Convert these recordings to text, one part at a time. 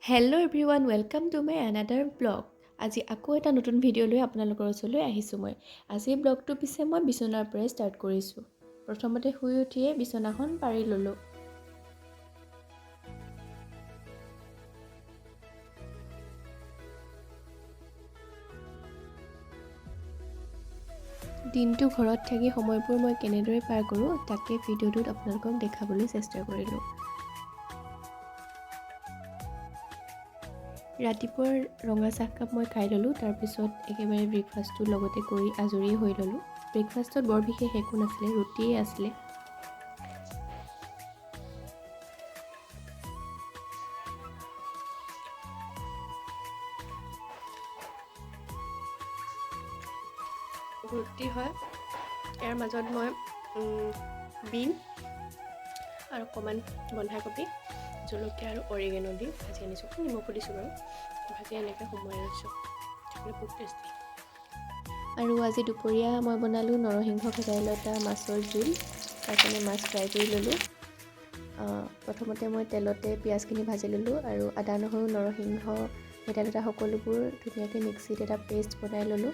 Hello' everyone, welcome to my another blog. আজি আকৌ এটা নতুন ভিডিঅ' লৈ আপোনালোকৰ ওচৰলৈ আহিছোঁ মই। আজি ব্লগটো পিছে মই বিচনাৰ পৰাই ষ্টাৰ্ট কৰিছোঁ। প্ৰথমতে শুই উঠিয়ে বিচনাখন পাৰি ল'লোঁ। দিনটো ঘৰত থাকি সময়বোৰ মই কেনেদৰে পাৰ কৰোঁ তাকে ভিডিঅ'টোত আপোনালোকক দেখাবলৈ চেষ্টা কৰিলোঁ। ৰাতিপুৱাৰ ৰঙা চাহকাপ মই খাই ল'লোঁ। তাৰপিছত একেবাৰে ব্ৰেকফাষ্টটো লগতে কৰি আজৰি হৈ ল'লোঁ। ব্ৰেকফাষ্টত বৰ বিশেষ একো নাছিলে, ৰুটিয়ে আছিলে। ৰুটি হয়, ইয়াৰ মাজত মই বিন আৰু অকণমান বন্ধাকবি, জলকীয়া আৰু অৰিগেনো দি ভাজি আনিছোঁ। নিমখো দিছোঁ বাৰু, ভাজি এনেকৈ সোমোৱাই লৈছোঁ। বহুত টেষ্টি। আৰু আজি দুপৰীয়া মই বনালোঁ নৰসিংহ ভেদাইলতা মাছৰ জোল। তাৰ কাৰণে মাছ ফ্ৰাই কৰি ল'লোঁ। প্ৰথমতে মই তেলতে পিঁয়াজখিনি ভাজি ল'লোঁ আৰু আদা নহৰু নৰসিংহ ভেদাইলতা সকলোবোৰ ধুনীয়াকৈ মিক্সিত এটা পেষ্ট বনাই ল'লোঁ।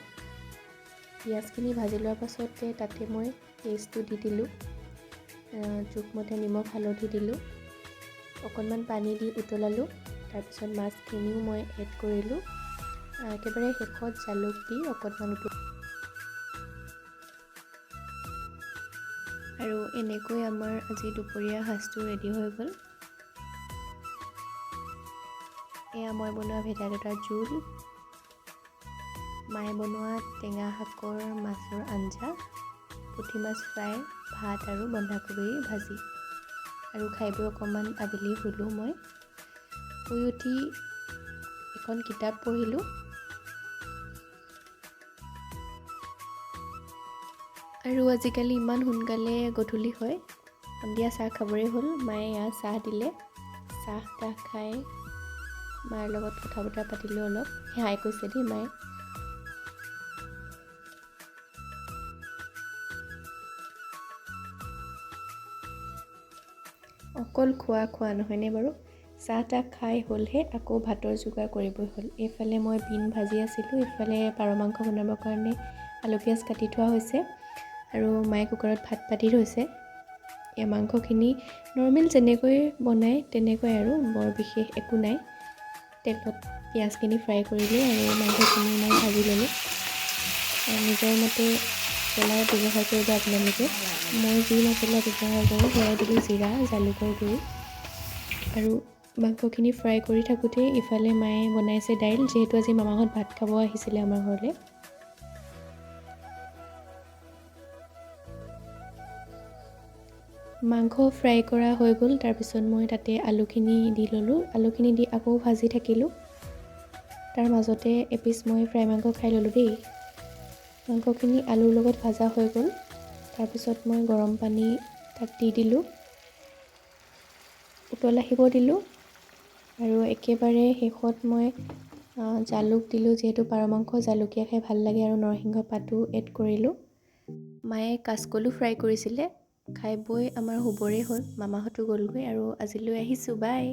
পিঁয়াজখিনি ভাজি লোৱাৰ পাছতে তাতে মই পেষ্টটো দি দিলোঁ। জোখমতে নিমখ হালধি দিলোঁ, অকণমান পানী দি উতলালোঁ। তাৰপিছত মাছখিনিও মই এড কৰিলোঁ। একেবাৰে শেষত জালুক দি অকণমান আৰু এনেকৈ আমাৰ আজি দুপৰীয়া সাজটো ৰেডি হৈ গ'ল। এয়া মই বনোৱা ভেদাইলতাৰ জোল, মায়ে বনোৱা টেঙা শাকৰ মাছৰ আঞ্জা, পুঠি মাছ ফ্ৰাই, ভাত আৰু বন্ধাকবিৰ ভাজি। আৰু খাই বৈ অকণমান আবেলি শুলোঁ মই। শুই উঠি এখন কিতাপ পঢ়িলোঁ। আৰু আজিকালি ইমান সোনকালে গধূলি হয়, সন্ধিয়া চাহ খাবৰেই হ'ল। মায়ে এয়া চাহ দিলে। চাহ খাই মাৰ লগত কথা বতৰা পাতিলোঁ অলপ। হাই কৈছে দেই মায়ে। অকল খোৱা নহয়নে বাৰু? চাহ তাহ খাই হ'লহে আকৌ ভাতৰ যোগাৰ কৰিবই হ'ল। এইফালে মই বিন ভাজি আছিলোঁ, এইফালে পাৰ মাংস বনাবৰ কাৰণে আলু পিঁয়াজ কাটি থোৱা হৈছে আৰু মায়ে কুকাৰত ভাত পাতি থৈছে। এই মাংসখিনি নৰ্মেল যেনেকৈ বনায় তেনেকৈ আৰু, বৰ বিশেষ একো নাই। তেলত পিঁয়াজখিনি ফ্ৰাই কৰিলোঁ আৰু মাংসখিনি মই ভাজি ল'লোঁ। নিজৰ মতে মছলা ব্যৱহাৰ কৰিব আপোনালোকে। মই যি মছলা ব্যৱহাৰ কৰোঁ সেয়াই দিলোঁ, জিৰা জালুকৰ গুড়ি। আৰু মাংসখিনি ফ্ৰাই কৰি থাকোঁতেই ইফালে মায়ে বনাইছে দাইল, যিহেতু আজি মামাহঁত ভাত খাব আহিছিলে আমাৰ ঘৰলৈ। মাংস ফ্ৰাই কৰা হৈ গ'ল। তাৰপিছত মই তাতে আলুখিনি দি ল'লোঁ। আলুখিনি দি আকৌ ভাজি থাকিলোঁ। তাৰ মাজতে এপিচ মই ফ্ৰাই মাংস খাই ল'লোঁ দেই। মাংসখিনি আলুৰ লগত ভাজা হৈ গ'ল। তাৰপিছত মই গৰম পানী তাত দি দিলোঁ, উতল আহিব দিলোঁ। আৰু একেবাৰে শেষত মই জালুক দিলোঁ, যিহেতু পাৰ মাংস জালুকীয়া খাই ভাল লাগে, আৰু নৰসিংহ পাতো এড কৰিলোঁ। মায়ে কাচকলো ফ্ৰাই কৰিছিলে। খাই বৈ আমাৰ শুবৰেই হ'ল। মামাহঁতো গ'লগৈ আৰু আজিলৈ আহিছোঁ, বাই।